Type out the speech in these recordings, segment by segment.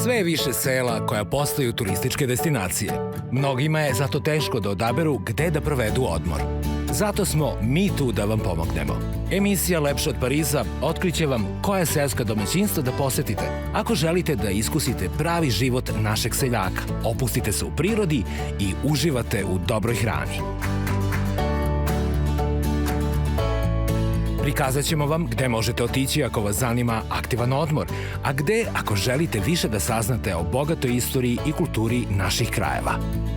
Sve je više sela koja postaju turističke destinacije. Mnogima je zato teško da odaberu gde da provedu odmor. Zato smo mi tu da vam pomognemo. Emisija Lepše od Pariza otkriće vam koja seoska domaćinstva da posetite ako želite da iskusite pravi život našeg seljaka, opustite se u prirodi i uživate u dobroj hrani. Prikazat ćemo vam gde možete otići ako vas zanima aktivan odmor, a gde ako želite više da saznate o bogatoj istoriji i kulturi naših krajeva.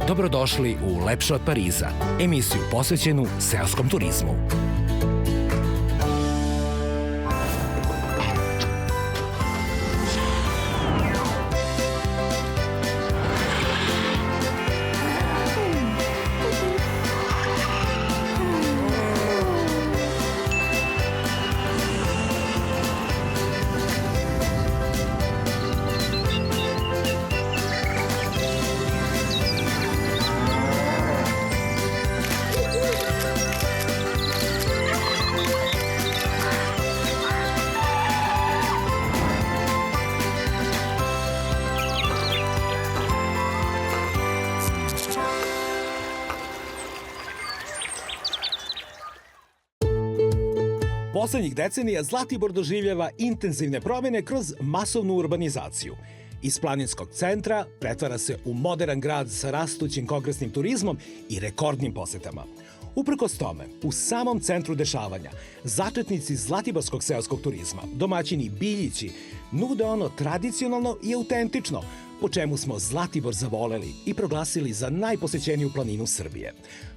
Dobrodošli u Lepše od Pariza, emisiju posvećenu seoskom turizmu. Poslednjih decenija Zlatibor doživljava intenzivne promene kroz masovnu urbanizaciju. Iz planinskog centra pretvara se u modern grad sa rastućim kongresnim turizmom i rekordnim posetama. Uprkos tome, u samom centru dešavanja, začetnici zlatiborskog seoskog turizma, domaćini Biljići, nude ono tradicionalno i autentično, po čemu smo Zlatibor zavoleli i proglasili za najposećeniju planinu Srbije.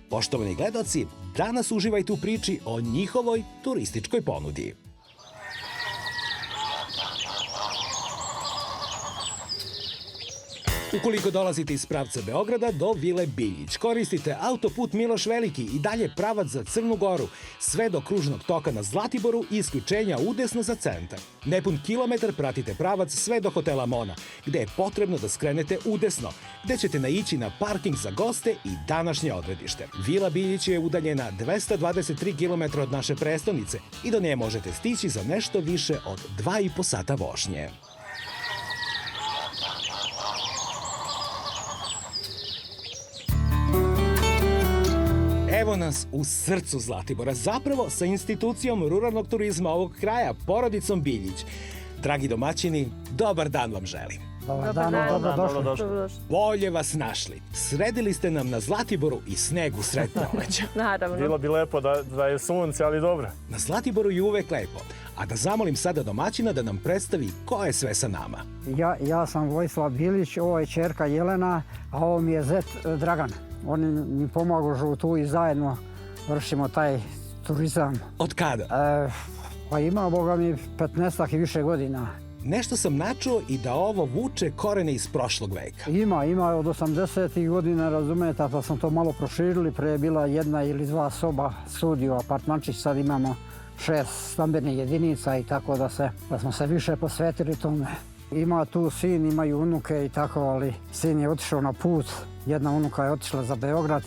Poštovani gledaoci, danas uživajte u priči o njihovoj turističkoj ponudi. Ukoliko dolazite iz pravca Beograda do Vile Biljić, koristite autoput Miloš Veliki i dalje pravac za Crnu Goru, sve do kružnog toka na Zlatiboru i isključenja udesno za centar. Nepun kilometar pratite pravac sve do hotela Mona, gde je potrebno da skrenete udesno, gde ćete naići na parking za goste i današnje odredište. Vila Biljić je udaljena 223 km od naše prestonice i do nje možete stići za nešto više od 2,5 sata vožnje. Evo nas u srcu Zlatibora, zapravo sa institucijom ruralnog turizma ovog kraja, porodicom Biljić. Dragi domaćini, dobar dan vam želim. Dobar dan, dobrodošli. Bolje vas našli. Sredili ste nam na Zlatiboru i snegu sred proleća. Naravno. Bilo bi lepo da je sunce, ali dobro. Na Zlatiboru je uvek lepo. A da zamolim sada domaćina da nam predstavi ko je sve sa nama. Ja sam Vojislav Bilić, ovo je ćerka Jelena, a ovo mi je zet Dragan. Oni mi pomažu tu i zajedno vršimo taj turizam. Od kada? Pa ima, boga mi, 15 i više godina. Nešto sam načuo i da ovo vuče korene iz prošlog veka. Ima od 80. godina, razumete, pa sam to malo proširili. Pre je bila jedna ili dva soba, studio, apartmančić, sad imamo 6 stambenih jedinica i tako da smo se više posvetili tome. Ima tu sin, imaju unuke i tako, ali sin je otišao na put. Jedna unuka je otišla za Beograd,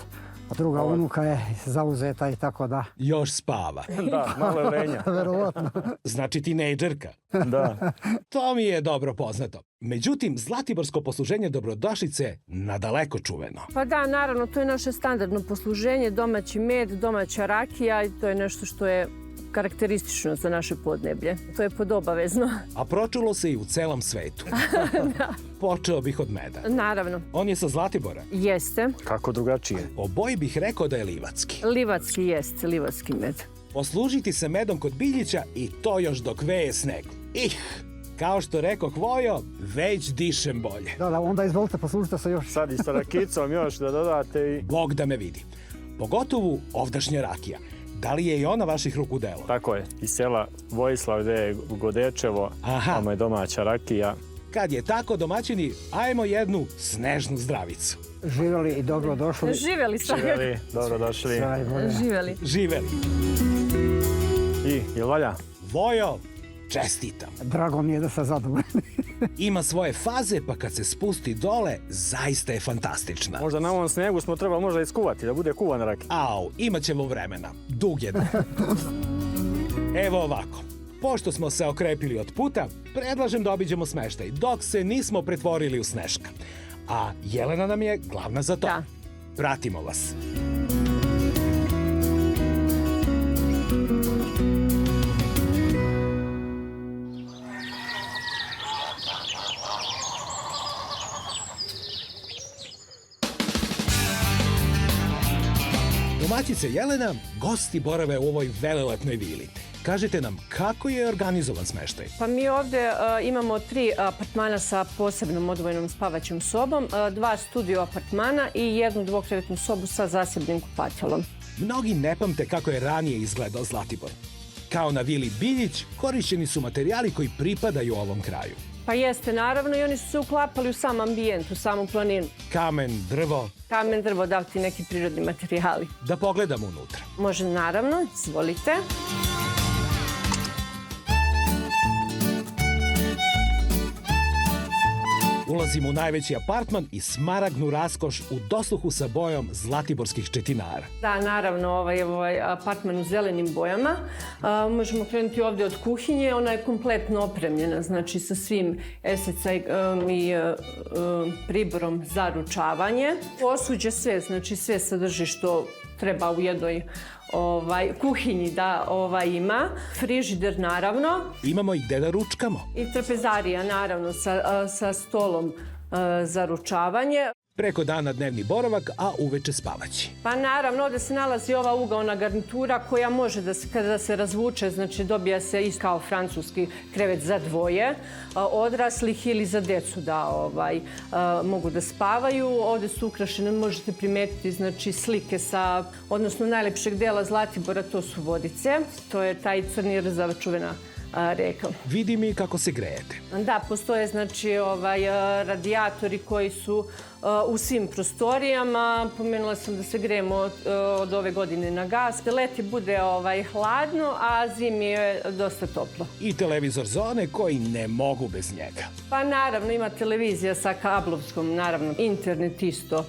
a druga unuka je zauzeta i tako da. Još spava. Da, malo je lenja. Verovatno. Znači tinejdžerka. Da. To mi je dobro poznato. Međutim, zlatiborsko posluženje dobrodošlice je nadaleko čuveno. Pa da, naravno, to je naše standardno posluženje, domaći med, domaća rakija i to je nešto što je karakteristično za naše podneblje. To je podobavezno. A pročulo se i u celom svetu. Da. Počeo bih od meda. Naravno. On je sa Zlatibora. Jeste. Kako drugačije? Po boji bih rekao da je livatski. Livatski jeste, livatski med. Poslužiti se medom kod Biljića i to još dok veje sneg. Kao što rekoh Vojo, već dišem bolje. Da, onda izvolite, poslužite se još. Sad i sa rakicom još da dodate i... Bog da me vidi. Pogotovo ovdašnja rakija. Da li je i ona vaših ruku delo? Tako je, iz sela Vojislav gde je Godečevo, tamo je domaća rakija. Kad je tako, domaćini, ajmo jednu snežnu zdravicu. Živjeli i dobro došli. Živjeli svakako. Živjeli, dobro došli. Živjeli. Živeli. I, jel valja? Vojo, čestitam. Drago mi je da ste zadovoljni. Ima svoje faze, pa kad se spusti dole, zaista je fantastična. Možda na ovom snegu smo trebali možda iskuvati, da bude kuvana rakija. Au, imat ćemo vremena. Dug je dan. Evo ovako. Pošto smo se okrepili od puta, predlažem da obiđemo smeštaj, dok se nismo pretvorili u Sneška. A Jelena nam je glavna za to. Da. Pratimo vas. Domaćice Jelena, gosti borave u ovoj velelepnoj vili. Kažite nam, kako je organizovan smeštaj? Pa mi ovde imamo 3 apartmana sa posebnom odvojenom spavaćom sobom, 2 studio apartmana i 1 dvokrevetnu sobu sa zasebnim kupatelom. Mnogi ne pamte kako je ranije izgledao Zlatibor. Kao na vili Biljić, korišćeni su materijali koji pripadaju ovom kraju. Pa jeste, naravno, i oni su se uklapali u sam ambijent, u samu planinu. Kamen, drvo. Kamen, drvo, davati neki prirodni materijali. Da pogledamo unutra. Može, naravno, izvolite. Ulazimo u najveći apartman i smaragdnu raskoš u dosluhu sa bojom zlatiborskih četinara. Da, naravno, ovaj apartman u zelenim bojama. Možemo krenuti ovde od kuhinje. Ona je kompletno opremljena, znači sa svim esecajom i priborom za ručavanje. Posuđe sve, znači sve sadrži što treba u jednoj kuhinji da ima. Frižider, naravno. Imamo i gde da ručkamo. I trapezarija, naravno, sa stolom za ručavanje. Preko dana dnevni boravak, a uveče spavaći. Pa naravno, ovde se nalazi ova ugaona garnitura koja može kada se razvuče, znači dobija se isto kao francuski krevet za dvoje, odraslih ili za decu da mogu da spavaju. Ovde su ukrašene, možete primetiti, znači slike sa, odnosno najlepšeg dela Zlatibora, to su Vodice. To je taj crni rzav, čuvena reka. Vidi mi kako se grejete. Da, postoje znači radijatori koji su u svim prostorijama. Pomenula sam da se grejemo od ove godine na gas. Leti bude hladno, a zimi je dosta toplo. I televizor zone koji ne mogu bez njega. Pa naravno, ima televizija sa kablovskom, naravno, internet isto.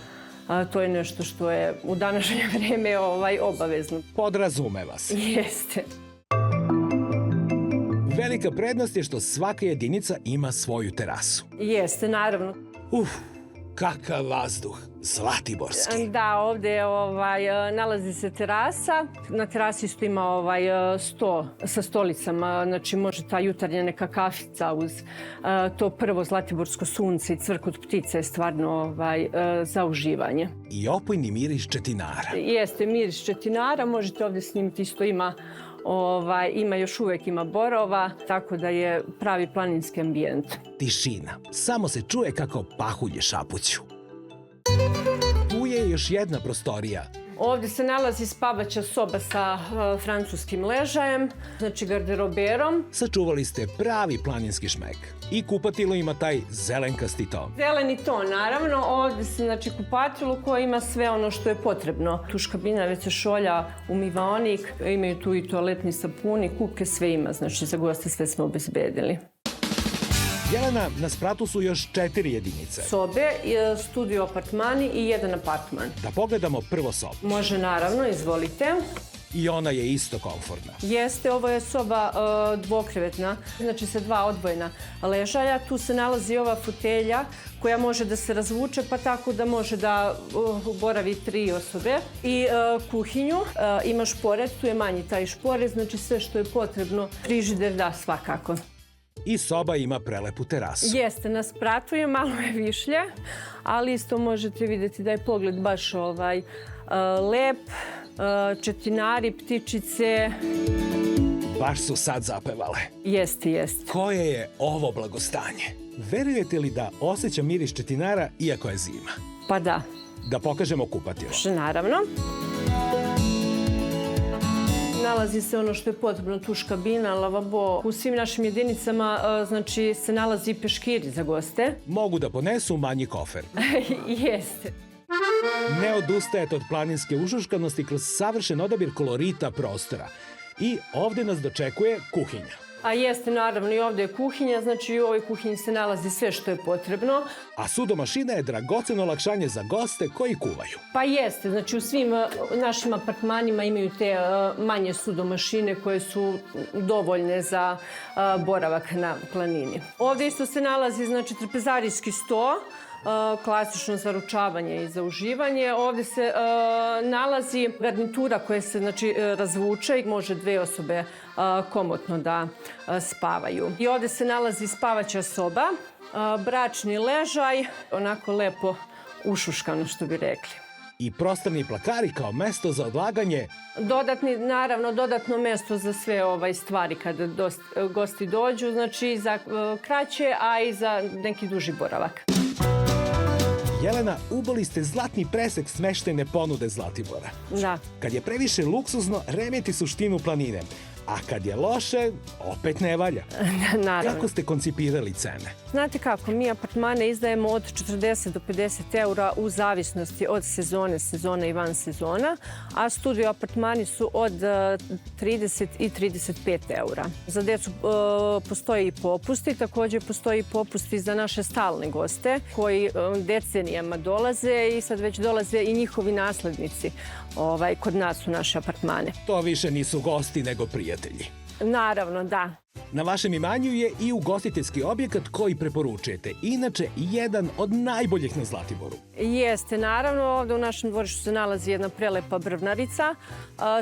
To je nešto što je u današnje vreme obavezno. Podrazumeva se. Jeste. Velika prednost je što svaka jedinica ima svoju terasu. Jeste, naravno. Kakav vazduh, zlatiborski. Da, ovde nalazi se terasa. Na terasi isto ima sto sa stolicama. Znači, može ta jutarnja neka kafica uz to prvo zlatiborsko sunce i cvrkot ptica je stvarno za uživanje. I opojni miris četinara. Jeste, miris četinara. Možete ovde snimiti, isto ima još uvek ima borova, tako da je pravi planinski ambijent. Tišina. Samo se čuje kako pahulje šapuću. Tu je još jedna prostorija. Ovde se nalazi spavaća soba sa francuskim ležajem, znači garderoberom. Sačuvali ste pravi planinski šmek. I kupatilo ima taj zelenkasti ton. Zeleni ton, naravno. Ovde se, znači, kupatilo koje ima sve ono što je potrebno. Tuš kabina, WC šolja, umivaonik, imaju tu i toaletni sapuni, kupke, sve ima. Znači, za goste sve smo obezbedili. Jelena, na spratu su još 4 jedinice. Sobe, studio apartmani i 1 apartman. Da pogledamo prvo sobu. Može, naravno, izvolite. I ona je isto komfortna. Jeste, ovo je soba dvokrevetna, znači sa 2 odvojena ležaja. Tu se nalazi ova fotelja koja može da se razvuče, pa tako da može da boravi 3 osobe. I kuhinju, ima šporet, tu je manji taj šporet, znači sve što je potrebno. Frižider, da, svakako. I soba ima prelepu terasu. Jeste, na spratu je malo višlje, ali isto možete vidjeti da je pogled baš lep. Četinari, ptičice. Baš su sad zapevale. Jeste, jeste. Koje je ovo blagostanje? Verujete li da osjećam miris četinara iako je zima? Pa da. Da pokažemo kupatilo. Naravno. Nalazi se ono što je potrebno, tuš kabina, lavabo. U svim našim jedinicama, znači, se nalazi peškiri za goste. Mogu da ponesu manji kofer. Jeste. Ne odustajete od planinske ušuškanosti kroz savršen odabir kolorita prostora. I ovde nas dočekuje kuhinja. A jeste, naravno, i ovde je kuhinja, znači i u ovoj kuhinji se nalazi sve što je potrebno. A sudomašina je dragoceno olakšanje za goste koji kuvaju. Pa jeste, znači u svim našim apartmanima imaju te manje sudomašine koje su dovoljne za boravak na planini. Ovde isto se nalazi, znači, trpezarijski sto, klasično za ručavanje i za uživanje. Ovde se nalazi garnitura koja se, znači, razvuče i može 2 osobe komotno da spavaju. I ovde se nalazi spavaća soba, bračni ležaj, onako lepo ušuškano, što bi rekli. I prostorni plakari kao mesto za odlaganje. Dodatno mesto za sve stvari kada gosti dođu, znači za kraće, a i za neki duži boravak. Jelena, uboli ste zlatni presek smeštajne ponude Zlatibora. Da. Kad je previše luksuzno, remeti suštinu planine. A kad je loše, opet ne valja. Naravno. Kako ste koncipirali cene? Znate kako, mi apartmane izdajemo od 40 do 50 eura u zavisnosti od sezone i van sezona, a studio apartmani su od 30 i 35 eura. Za decu postoji i popusti, također postoji i popusti za naše stalne goste koji decenijama dolaze i sad već dolaze i njihovi naslednici kod nas u naše apartmane. To više nisu gosti nego prijatelji. Naravno, da. Na vašem imanju je i ugostiteljski objekat koji preporučujete. Inače, jedan od najboljih na Zlatiboru. Jeste, naravno. Ovde u našem dvorištu se nalazi jedna prelepa brvnarica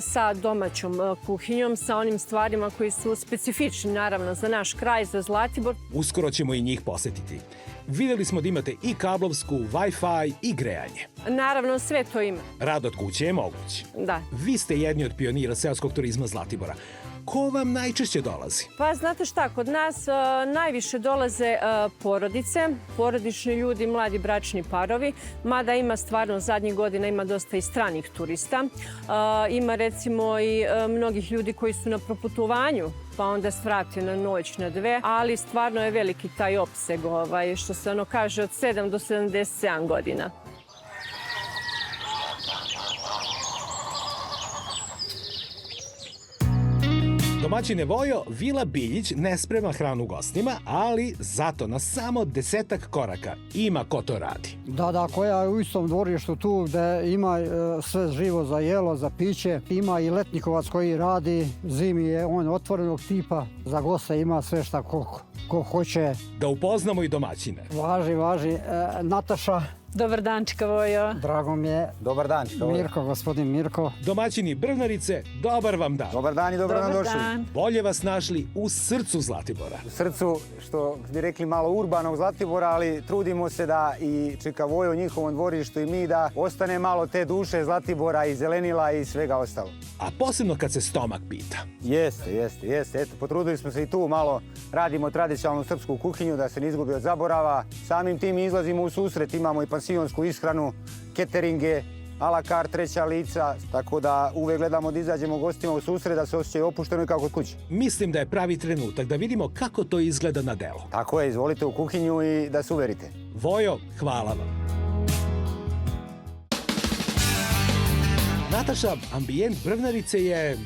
sa domaćom kuhinjom, sa onim stvarima koji su specifični, naravno, za naš kraj, za Zlatibor. Uskoro ćemo i njih posetiti. Videli smo da imate i kablovsku, Wi-Fi i grejanje. Naravno, sve to ima. Rad od kuće je moguć. Da. Vi ste jedni od pionira seoskog turizma Zlatibora. Ko vam najčešće dolazi? Pa znate šta, kod nas najviše dolaze porodice, porodični ljudi, mladi bračni parovi, mada ima stvarno zadnjih godina ima dosta i stranih turista. Ima recimo i mnogih ljudi koji su na proputovanju, pa onda svrate na noć, na 2, ali stvarno je veliki taj opseg, što se ono kaže, od 7 do 77 godina. Domaćine Vojo, Vila Biljić ne sprema hranu gostima, ali zato na samo 10 koraka ima ko to radi. Da, koja je u istom dvorištu tu gde ima sve živo za jelo, za piće. Ima i letnikovac koji radi, zimi je on otvorenog tipa, za goste ima sve šta ko hoće. Da upoznamo i domaćine. Važi. Nataša. Dobar dan, Čika Vojo. Drago mi je. Dobar dan, Čika Vojo. Mirko, gospodin Mirko. Domaćini Brvnarice, dobar vam dan. Dobar dan i dobro nam došli. Bolje vas našli u srcu Zlatibora. U srcu, što bi rekli, malo urbanog Zlatibora, ali trudimo se da i Čika Vojo u njihovom dvorištu i mi da ostane malo te duše Zlatibora i zelenila i svega ostalo. A posebno kad se stomak pita. Jeste. Eto, potrudili smo se i tu malo, radimo tradicionalnu srpsku kuhinju da se ne izgubi od zaborava. Samim tim izlazimo u susret, imamo i pansionsku ishranu, cateringe, a la carte, treća lica, tako da uvek gledamo da izađemo gostima u susret, da se osjećaju opušteno i kako kod kuće. Mislim da je pravi trenutak da vidimo kako to izgleda na delu. Tako je, izvolite u kuhinju i da se uverite. Vojo, hvala vam. Nataša, ambijent Brvnarice je...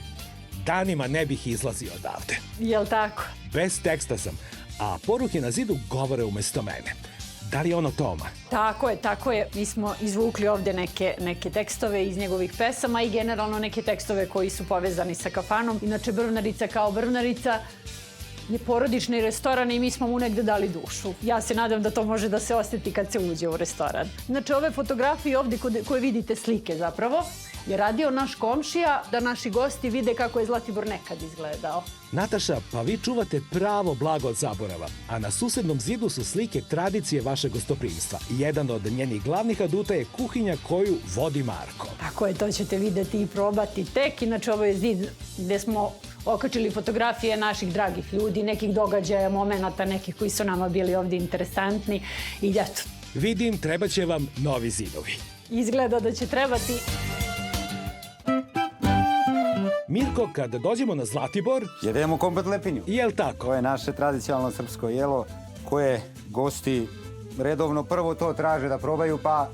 Danima ne bih izlazio odavde. Jel tako? Bez teksta sam, a poruke na zidu govore umesto mene. Da li je ono Toma? Tako je. Mi smo izvukli ovde neke tekstove iz njegovih pesama i generalno neke tekstove koji su povezani sa kafanom. Inače, Brvnarica kao Brvnarica je porodični restoran i mi smo mu negde dali dušu. Ja se nadam da to može da se osjeti kad se uđe u restoran. Znači, ove fotografije ovde koje vidite, slike zapravo, je radio naš komšija da naši gosti vide kako je Zlatibor nekad izgledao. Nataša, pa vi čuvate pravo blago od zaborava, a na susednom zidu su slike tradicije vašeg gostoprimstva. Jedan od njenih glavnih aduta je kuhinja koju vodi Marko. Tako je, to ćete videti i probati tek. Inače, ovo je zid gde smo okačili fotografije naših dragih ljudi, nekih događaja, momenata, nekih koji su nama bili ovdje interesantni. I eto. Vidim, treba će vam novi zidovi. Izgleda da će trebati. Mirko, kada dođemo na Zlatibor... Jedemo komplet lepinju. Jel tako? To je naše tradicionalno srpsko jelo koje gosti redovno prvo to traže da probaju, pa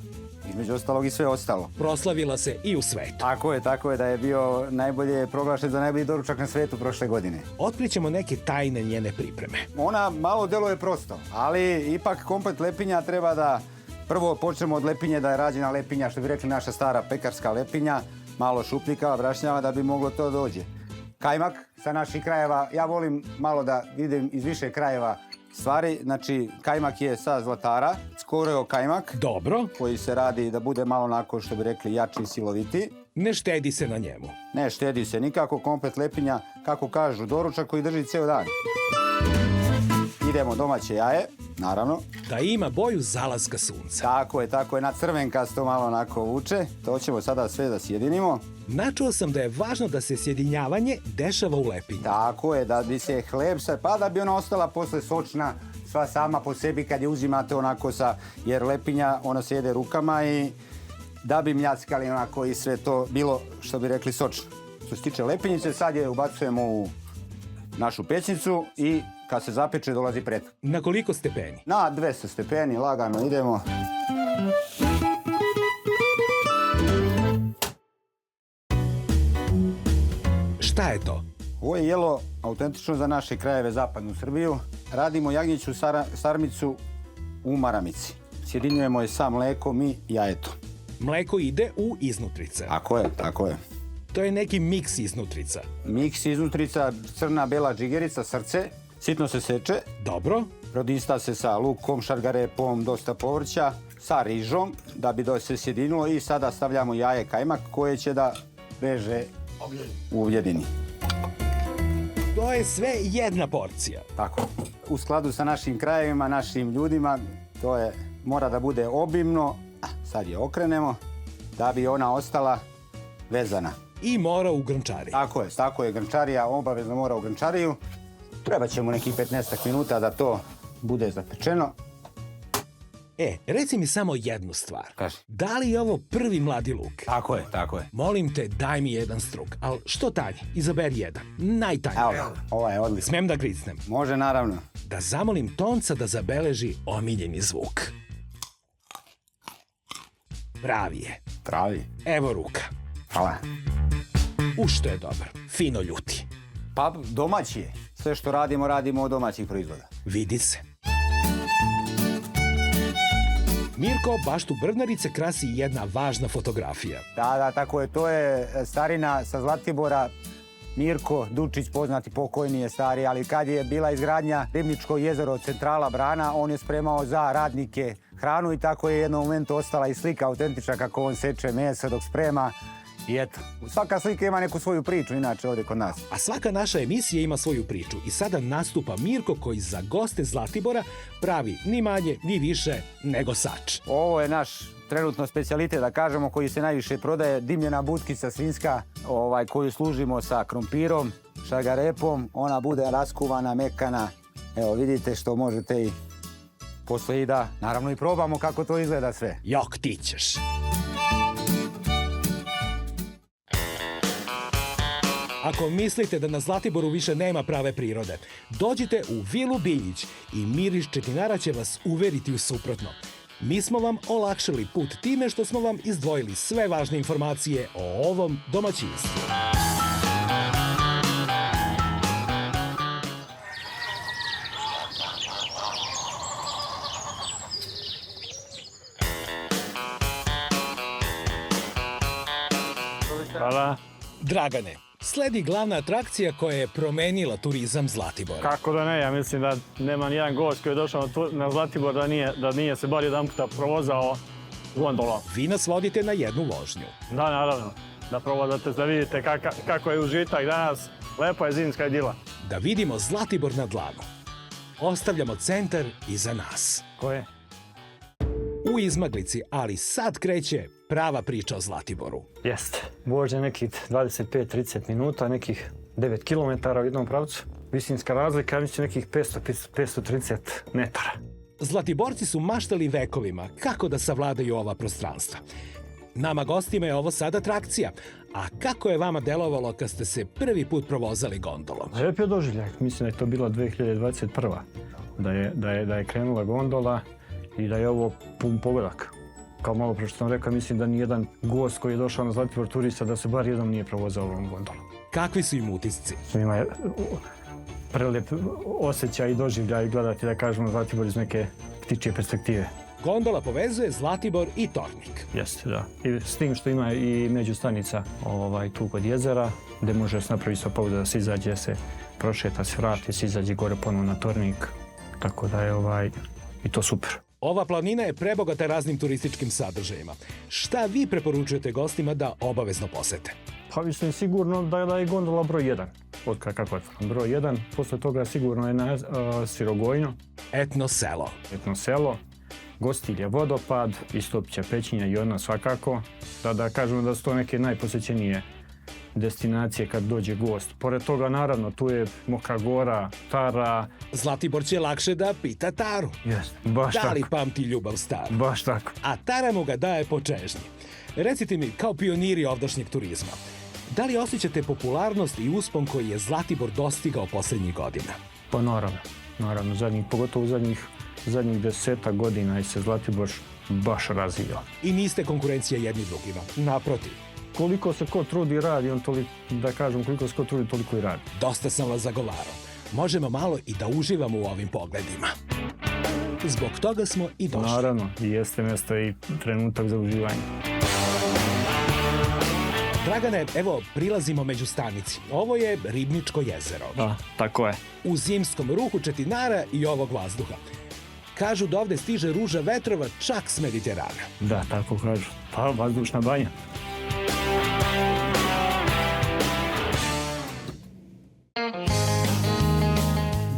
između ostalog i sve ostalo. Proslavila se i u svetu. Tako je da je bio najbolje proglašen za najbolji doručak na svetu prošle godine. Otkrićemo neke tajne njene pripreme. Ona malo deluje prosto, ali ipak komplet lepinja treba da prvo počnemo od lepinje, da je rađena lepinja, što bi rekli naša stara pekarska lepinja, malo šupljikava, brašnjava da bi moglo to dođe. Kajmak sa naših krajeva, ja volim malo da idem iz više krajeva stvari, znači kajmak je sa Zlatara, skoreo kajmak. Dobro. Koji se radi da bude malo onako, što bi rekli, jači i siloviti. Ne štedi se na njemu. Ne štedi se nikako, komplet lepinja, kako kažu, doručak koji drži ceo dan. Idemo domaće jaje, naravno. Da ima boju zalaska sunca. Tako je, na crvenkasto malo onako vuče. To ćemo sada sve da sjedinimo. Načuo sam da je važno da se sjedinjavanje dešava u lepinji. Tako je, da bi se hleb, pa da bi ona ostala posle sočna, sva sama po sebi kad je uzimate onako jer lepinja, ona se jede rukama i da bi mljackali onako i sve to bilo, što bi rekli, sočno. Što se tiče lepinjice, sad je ubacujemo u našu pećnicu i kad se zapeče dolazi pred. Na koliko stepeni? Na 200 stepeni, lagano idemo. Šta je to? Ovo je jelo autentično za naše krajeve, zapadnu Srbiju. Radimo jagnjeću sarmicu u maramici. Sjedinjujemo je sa mlekom i jajetom. Mleko ide u iznutrice. Tako je. To je neki miks iznutrica. Miks iznutrica, crna, bela džigerica, srce. Sitno se seče. Dobro. Prodista se sa lukom, šargarepom, dosta povrća, sa rižom, da bi se sjedinilo i sada stavljamo jaje kajmak koje će da veže u jedini. To je sve jedna porcija. Tako. U skladu sa našim krajevima, našim ljudima, mora da bude obimno. Sad je okrenemo da bi ona ostala vezana. I mora u grnčari. Tako je, grnčarija obavezno mora u grnčariju. Treba ćemo nekih 15 minuta da to bude zapečeno. Reci mi samo jednu stvar. Kaži. Da li je ovo prvi mladi luk? Tako je. Molim te, daj mi jedan struk. Ali što tanji? Izaberi jedan. Najtanji. Evo, ovo je odlično. Smem da gricnem? Može, naravno. Da zamolim Tonca da zabeleži omiljeni zvuk. Pravi je. Evo ruka. Hvala. Što je dobar. Fino ljuti. Pa domaći je. Sve što radimo od domaćih proizvoda. Vidi se. Mirko, baštu Brvnarice krasi jedna važna fotografija. Da, tako je. To je starina sa Zlatibora. Mirko Dučić, poznati pokojni je stari, ali kad je bila izgradnja Ribničko jezero, centrala brana, on je spremao za radnike hranu i tako je jednom momentu ostala i slika autentična kako on seče meso dok sprema. I eto, svaka slika ima neku svoju priču, inače ovdje kod nas. A svaka naša emisija ima svoju priču i sada nastupa Mirko koji za goste Zlatibora pravi ni manje, ni više nego sač. Ovo je naš trenutno specijalitet, da kažemo, koji se najviše prodaje, dimljena butkica svinjska, koju služimo sa krompirom, šargarepom, ona bude raskuvana, mekana. Evo, vidite što možete i posle i da, naravno, i probamo kako to izgleda sve. Jok, ti ćeš. Ako mislite da na Zlatiboru više nema prave prirode, dođite u Vilu Biljić i miris četinara će vas uveriti u suprotno. Mi smo vam olakšali put time što smo vam izdvojili sve važne informacije o ovom domaćinstvu. Hvala. Dragane, sledi glavna atrakcija koja je promenila turizam Zlatibora. Kako da ne, ja mislim da nema nijedan gost koji je došao na Zlatibor da nije se bar jedan puta provozao gondolom. Vi nas vodite na jednu vožnju. Da, naravno. Da provozate, da vidite kako je užitak danas. Lepa je zimska idila. Da vidimo Zlatibor na dlanu. Ostavljamo centar iza nas. Koje? U izmaglici, ali sad kreće prava priča o Zlatiboru. Jeste. Vožnja nekih 25-30 minuta, nekih 9 km u jednom pravcu. Visinska razlika, mislim, nekih 530 metara. Zlatiborci su maštali vekovima kako da savladaju ova prostranstva. Nama gostima je ovo sad atrakcija. A kako je vama delovalo kad ste se prvi put provozali gondolom? Lep je doživljak. Mislim da je to bila 2021. Da je krenula gondola i da je ovo pun pogodak. kao malo pre što sam rekao, mislim da nijedan gost koji je došao na Zlatibor turista da se bar jednom nije provozao ovom gondolom. Kakvi su im utisci? Ima je prelep osjećaj i doživljaj gledati, da kažemo, Zlatibor iz neke ptičje perspektive. Gondola povezuje Zlatibor i Tornik. Jeste, da. I s tim što ima i međustanica tu kod jezera, gde može se napraviti sa pauza da se izađe, se prošeta, se vrati, se izađe gore ponovno na Tornik. Tako da je i to super. Ova planina je prebogata raznim turističkim sadržajima. Šta vi preporučujete gostima da obavezno posete? Pa mislim sigurno da je gondola broj 1. Kako je broj 1, posle toga sigurno je na Sirogojno. Etno selo. Etno selo, Gostilje, vodopad, Istopića, Pećinja i Jona svakako. Da kažemo da su to neke najposećenije destinacije kad dođe gost. Pored toga, naravno, tu je Mokra Gora, Tara. Zlatibor će lakše da pita Taru. Jeste, baš tako. Da li pamti ljubav staru? Baš tako. A Tara mu ga daje po čežnji. Recite mi, kao pioniri ovdašnjeg turizma, da li osjećate popularnost i uspon koji je Zlatibor dostigao poslednjih godina? Pa naravno, pogotovo u zadnjih 10 godina je se Zlatibor baš razvijao. I niste konkurencija jedni drugima, naprotiv. Koliko se ko trudi radi, koliko se ko trudi, toliko i radi. Dosta sam vas zagovarao. Možemo malo i da uživamo u ovim pogledima. Zbog toga smo i došli. Naravno, i jeste mjesto i trenutak za uživanje. Dragane, evo, prilazimo među stanici. Ovo je Ribničko jezero. Da, tako je. U zimskom ruhu četinara i ovog vazduha. Kažu da ovde stiže ruža vetrova čak s Mediterana. Da, tako kažu. Pa, vazdušna banja.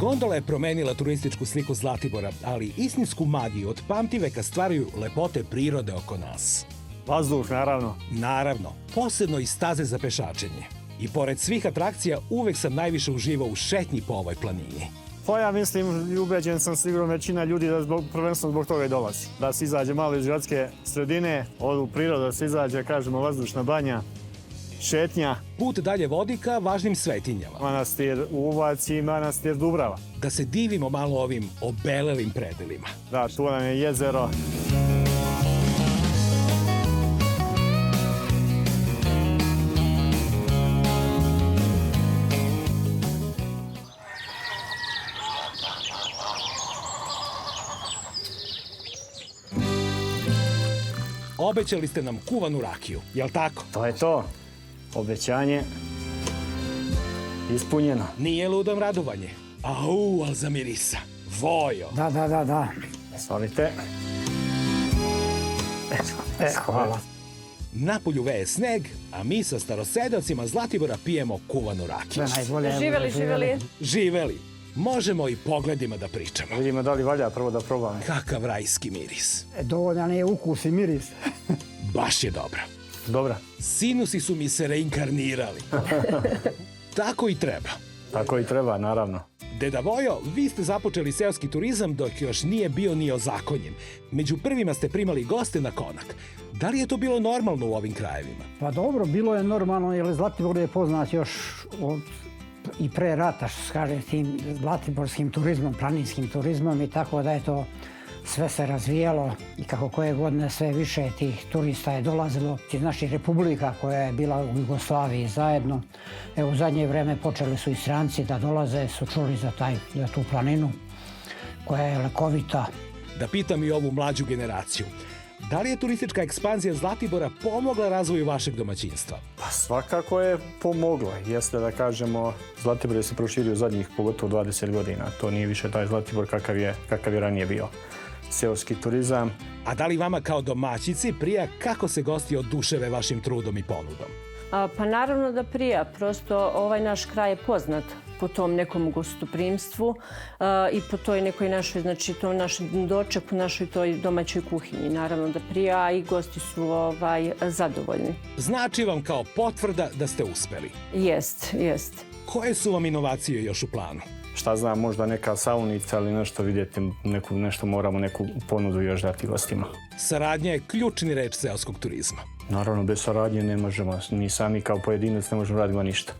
Gondola je promenila turističku sliku Zlatibora, ali istinsku magiju od pamtiveka stvaraju lepote prirode oko nas. Vazduh, naravno. Naravno, posebno i staze za pešačenje. I pored svih atrakcija, uvek sam najviše uživao u šetnji po ovoj planini. Pa ja mislim i ubeđen sam sigurno većina ljudi da prvenstveno zbog toga i dolazi. Da se izađe malo iz gradske sredine, odu u prirodu, da se izađe, kažemo, vazdušna banja, šetnja. Put dalje vodi ka važnim svetinjama. Manastir Uvac i manastir Dubrava. Da se divimo malo ovim obelelim predelima. Da, tu nam je jezero. Obećali ste nam kuvanu rakiju, jel tako? To je to. Obećanje ispunjeno. Nije ludom radovanje. Au, al za mirisa. Vojo. Da. Svalite. Hvala. Napolju veje sneg, a mi sa starosedavcima Zlatibora pijemo kuvanu rakiju. Sve najbolje. Živeli. Živeli. Možemo i pogledima da pričamo. Vidimo da li valja prvo da probamo. Kakav rajski miris. Dovoljan je ukus i miris. Baš je dobra. Dobra. Sinusi su mi se reinkarnirali. Tako i treba. Tako i treba, naravno. Deda Vojo, vi ste započeli seoski turizam dok još nije bio ni ozakonjen. Među prvima ste primali goste na konak. Da li je to bilo normalno u ovim krajevima? Pa dobro, bilo je normalno, jer Zlatibor je poznat još i pre rata, što se kaže, tim zlatiborskim turizmom, planinskim turizmom, i tako da je to sve se razvijalo i kako koje godine sve više tih turista je dolazilo iz naših republika koja je bila u Jugoslaviji zajedno. Evo, u zadnje vreme počeli su i stranci da dolaze, su čuli za tu planinu koja je lekovita. Da pitam i ovu mlađu generaciju. Da li je turistička ekspanzija Zlatibora pomogla razvoju vašeg domaćinstva? Pa svakako je pomoglo. Jeste da kažemo, Zlatibor je se proširio zadnjih pogotovo 20 godina. To nije više taj Zlatibor kakav je ranije bio. Seoski turizam. A da li vama kao domaćici prija kako se gosti oduševe vašim trudom i ponudom? Pa naravno da prija. Prosto ovaj naš kraj je poznat po tom nekom gostoprimstvu i po toj nekoj našoj, znači tom našem dočeku, našoj toj domaćoj kuhinji. Naravno da prija i gosti su zadovoljni. Znači vam kao potvrda da ste uspeli? Jest. Koje su vam inovacije još u planu? Šta znam, možda neka saunica ili nešto vidjeti, nešto moramo neku ponudu još dati gostima. Saradnja je ključni reč seoskog turizma. Naravno, bez saradnje ne možemo, ni sami kao pojedinac ne možemo raditi ništa.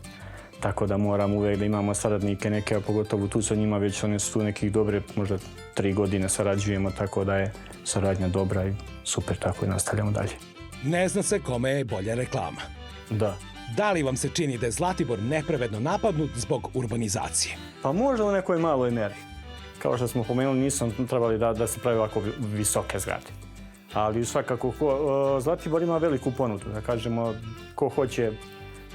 Tako da moramo uvek da imamo saradnike neke, a pogotovo tu sa njima već one su tu nekih dobre, možda 3 godine sarađujemo, tako da je saradnja dobra i super, tako i nastavljamo dalje. Ne zna se kome je bolja reklama. Da. Da li vam se čini da je Zlatibor nepravedno napadnut zbog urbanizacije? Pa možda u nekoj maloj meri. Kao što smo pomenuli, nisam trebali da se pravi ovako visoke zgrade. Ali svakako, Zlatibor ima veliku ponudu. Da kažemo, ko hoće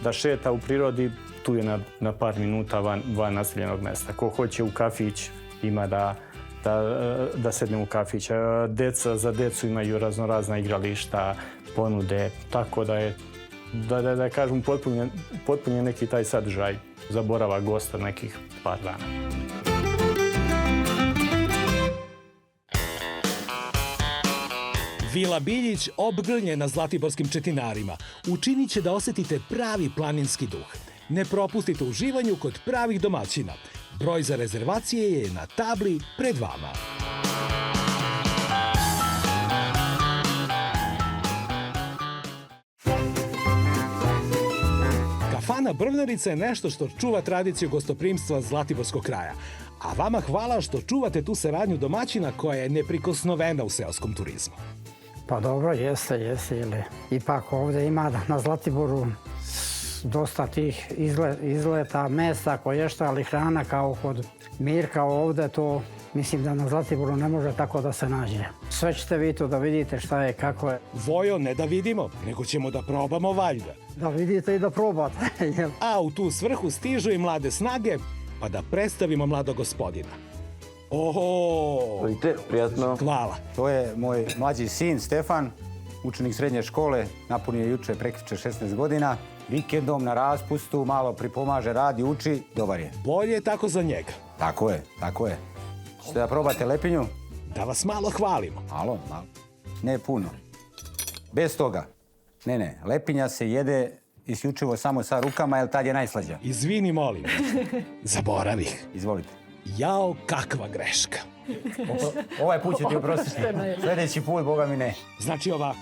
da šeta u prirodi, tu je na par minuta van naseljenog mesta. Ko hoće u kafić, ima da sedne u kafić. Deca za decu imaju raznorazna igrališta, ponude, tako da je, da kažem, potpun je neki taj sadržaj za boravak gosta nekih par dana. Vila Biljić, obgrljena zlatiborskim četinarima, učinit će da osetite pravi planinski duh. Ne propustite u uživanju kod pravih domaćina. Broj za rezervacije je na tabli pred vama. Kafana Brvnarica je nešto što čuva tradiciju gostoprimstva zlatiborskog kraja. A vama hvala što čuvate tu saradnju domaćina koja je neprikosnovena u seoskom turizmu. Pa dobro, jeste, ili ipak ovdje ima na Zlatiboru dosta tih izleta, mesta koje šta, ali hrana kao kod Mirka ovdje, to mislim da na Zlatiboru ne može tako da se nađe. Sve ćete vi tu da vidite šta je, kako je. Vojo, ne da vidimo, nego ćemo da probamo valjda. Da vidite i da probate. A u tu svrhu stižu i mlade snage, pa da predstavimo mladog gospodina. Oho! Prijatno. Hvala. To je moj mlađi sin Stefan, učenik srednje škole, napunio je juče prekjuče 16 godina. Vikendom na raspustu, malo pripomaže, radi, uči, dobar je. Bolje je tako za njega. Tako je. Ćete da probate lepinju? Da vas malo hvalimo. Malo. Ne puno. Bez toga. Ne, lepinja se jede isključivo samo sa rukama, jer tad je najslađa. Izvini, molim. Zaboravih. Izvolite. Jao, kakva greška. Ovaj put ću ti oprostiti. Sljedeći put, boga mi ne. Znači ovako.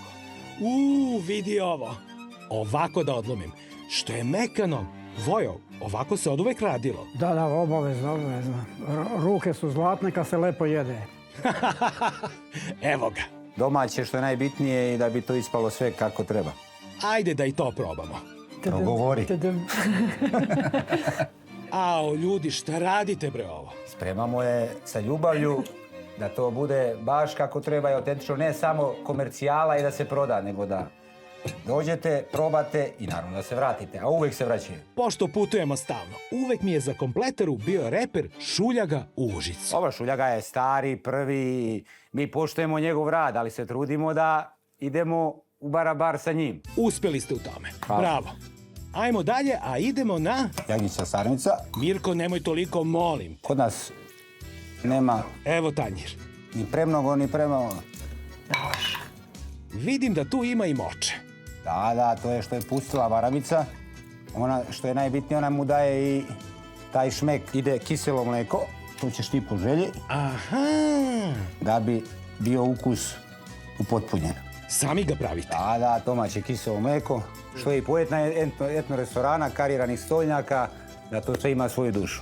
Vidi ovo. Ovako da odlomim. Što je mekano. Vojo, ovako se oduvek radilo. Da, obavezno. Ruke su zlatne kad se lepo jede. Evo ga. Domaće što je najbitnije i da bi to ispalo sve kako treba. Ajde da i to probamo. Progovori. Ao, ljudi, šta radite bre ovo? Spremamo je sa ljubavlju da to bude baš kako treba i autentično, ne samo komercijala i da se proda, nego da dođete, probate i naravno da se vratite, a uvek se vraćaju. Pošto putujemo stalno, uvek mi je za kompletaru bio reper Šuljaga u Užicu. Ova Šuljaga je stari, prvi, mi poštujemo njegov rad, ali se trudimo da idemo u barabar sa njim. Uspjeli ste u tome. Hvala. Bravo. Ajmo dalje, a idemo na... Jagnjica sarmica. Mirko, nemoj toliko, molim. Kod nas nema Evo tanjir. ni premnogo, ni premalo. Vidim da tu ima i moče. Da, to je što je pustila varamica. Ona, što je najbitnije, ona mu daje i taj šmek. Ide kiselo mleko, to ćeš ti po želji. Aha. Da bi bio ukus upotpunjen. Sami ga pravite. Da, domaće kiselo mleko, što je i poetna etno restorana, kariranih stolnjaka, da to sve ima svoju dušu.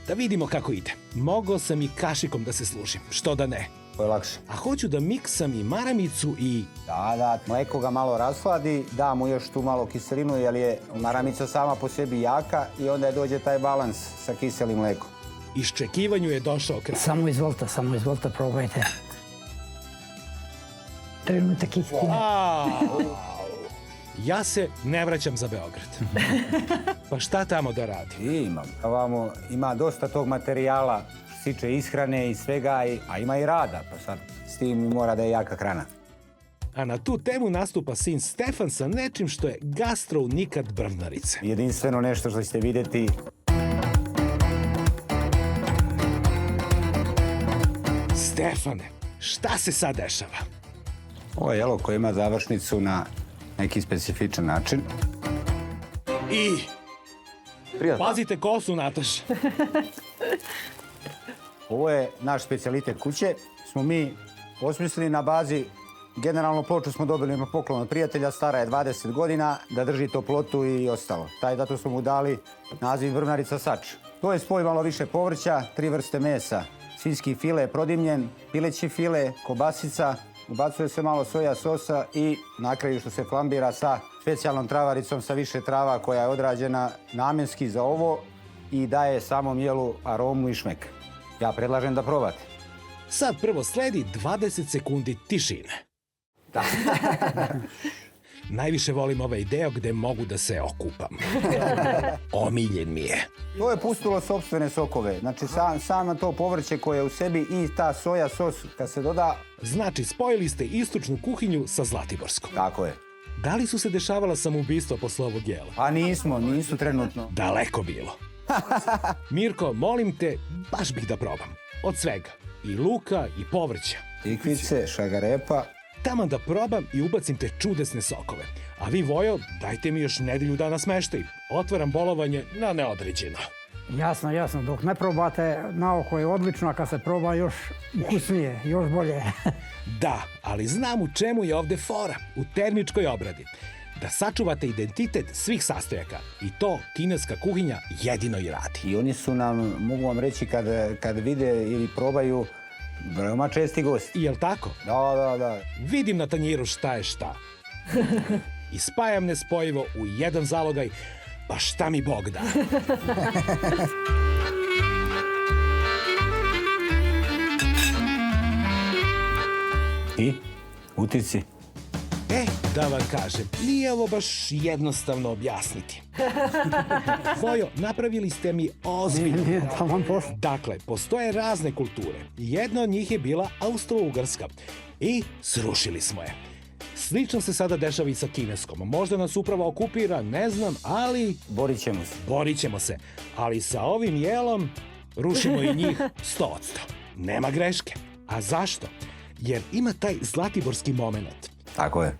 Da vidimo kako ide. Mogao sam i kašikom da se služim, što da ne. To je lakše. A hoću da miksam i maramicu i... Da, mleko ga malo rashladi, da mu još tu malo kiselinu, jer je maramica sama po sebi jaka i onda je dođe taj balans sa kiselim mlekom. Iščekivanju je došao kraj. Samo izvolite, probajte. Trenutak istine. Ja se ne vraćam za Beograd. Pa šta tamo da radim? Ima dosta tog materijala, siče ishrane i svega, a ima i rada, pa sad s tim mora da je jaka hrana. A na tu temu nastupa sin Stefan sa nečim što je gastrounikat Brvnarice. Jedinstveno nešto što ćete vidjeti. Stefane, šta se sad dešava? Ovo je jelo koje ima završnicu na neki specifičan način. I... Pazite kosu, Nataša. Ovo je naš specijalitet kuće. Smo mi osmislili na bazi Generalno ploču smo dobili na poklon od prijatelja, stara je 20 godina, da drži toplotu i ostalo. Zato smo mu dali naziv vrvnarica sač. To je spoj malo više povrća, 3 vrste mesa. Svinjski file prodimljen, pileći file, kobasica, ubacuje se malo soja sosa i na kraju što se flambira sa specijalnom travaricom sa više trava koja je odrađena namjenski za ovo i daje samom jelu aromu i šmek. Ja predlažem da probate. Sad prvo sledi 20 sekundi tišine. Da. Najviše volim ovaj deo gde mogu da se okupam. Omiljen mi je. To je pustilo sopstvene sokove. Znači samo to povrće koje je u sebi i ta soja sos kad se doda. Znači, spojili ste istočnu kuhinju sa Zlatiborskom. Tako je. Da li su se dešavala samoubistva posle ovog jela? A nisu trenutno. Daleko bilo. Mirko, molim te, baš bih da probam. Od svega. I luka, i povrća. Tikvice, šagarepa. Taman da probam i ubacim te čudesne sokove. A vi, Vojo, dajte mi još nedelju dana smeštaj. Otvaram bolovanje na neodređeno. Jasno, jasno. Dok ne probate, na oko je odlično, a kad se proba još ukusnije, još bolje. Da, ali znam u čemu je ovde fora. U termičkoj obradi. Da sačuvate identitet svih sastojaka. I to kineska kuhinja jedino i radi. I oni su nam, mogu vam reći, kad vide ili probaju, veoma česti gosti. I jel tako? Da. Vidim na tanjiru šta je šta. I spajam nespojivo u jedan zalogaj, pa šta mi Bog da. I? Utisci. Da vam kažem, nije ovo baš jednostavno objasniti. Vojo, napravili ste mi ozbiljno. Nije taman posao. Dakle, postoje razne kulture. Jedna od njih je bila Austro-Ugarska. I srušili smo je. Slično se sada dešava i sa kineskom. Možda nas upravo okupira, ne znam, ali... Borit ćemo se. Ali sa ovim jelom rušimo i njih 100%. Nema greške. A zašto? Jer ima taj zlatiborski moment. Tako je.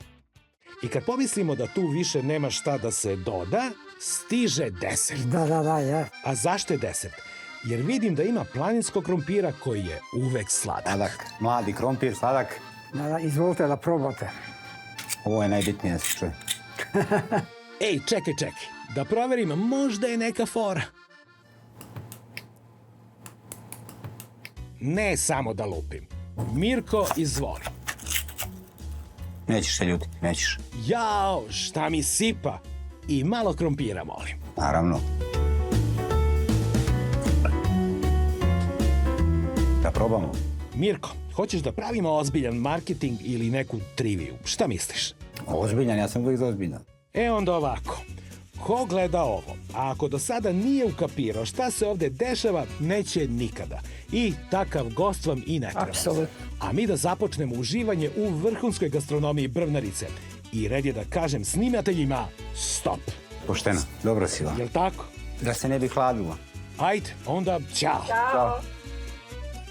I kad pomislimo da tu više nema šta da se doda, stiže desert. Da, je. A zašto je desert? Jer vidim da ima planinskog krompira koji je uvek sladak. Sladak. Mladi krompir, sladak. Da, izvolite da probate. Ovo je najbitnije da se čuje. Ej, čekaj. Da proverim, možda je neka fora. Ne samo da lupim. Mirko, izvoli. Nećeš se ljuti, nećeš. Jao, šta mi sipa. I malo krompira, molim. Naravno. Da probamo. Mirko, hoćeš da pravimo ozbiljan marketing ili neku triviju? Šta misliš? Ozbiljan, ja sam uvijek ozbiljan. Onda ovako. Ko gleda ovo, a ako do sada nije ukapirao šta se ovde dešava, neće nikada. I takav gost vam i ne treba. Apsolutno. A mi da započnemo uživanje u vrhunskoj gastronomiji Brvnarice. I red je da kažem snimateljima stop. Pošteno, dobro si vam. Jel tako? Da se ne bi hladilo. Ajde, onda ćao. Ćao.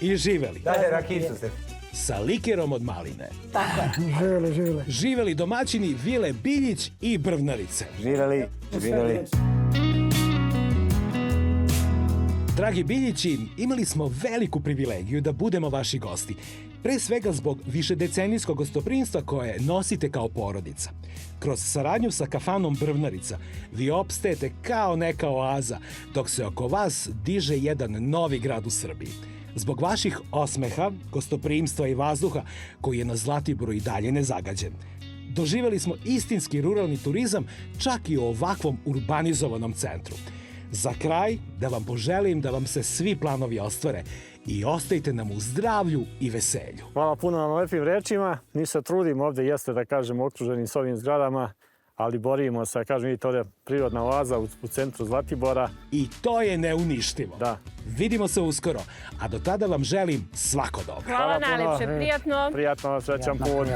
I živeli. Dalje rakicu se. Sa likerom od maline. Živjeli. Živeli domaćini Vile Biljić i Brvnarice. Živjeli. Dragi Biljići, imali smo veliku privilegiju da budemo vaši gosti. Pre svega zbog višedecenijskog gostoprimstva koje nosite kao porodica. Kroz saradnju sa kafanom Brvnarica vi opstajete kao neka oaza, dok se oko vas diže jedan novi grad u Srbiji. Zbog vaših osmeha, gostoprimstva i vazduha koji je na Zlatiboru i dalje nezagađen. Doživeli smo istinski ruralni turizam čak i u ovakvom urbanizovanom centru. Za kraj, da vam poželim da vam se svi planovi ostvare i ostajte nam u zdravlju i veselju. Hvala puno na lepim rečima. Mi se trudimo ovde, jeste da kažemo, okruženi s ovim zgradama, ali borimo se, kažem, vidite ovde prirodna oaza u centru Zlatibora. I to je neuništivo. Da. Vidimo se uskoro, a do tada vam želim svako dobro. Hvala najlepše, prijatno. Prijatno, srećan put.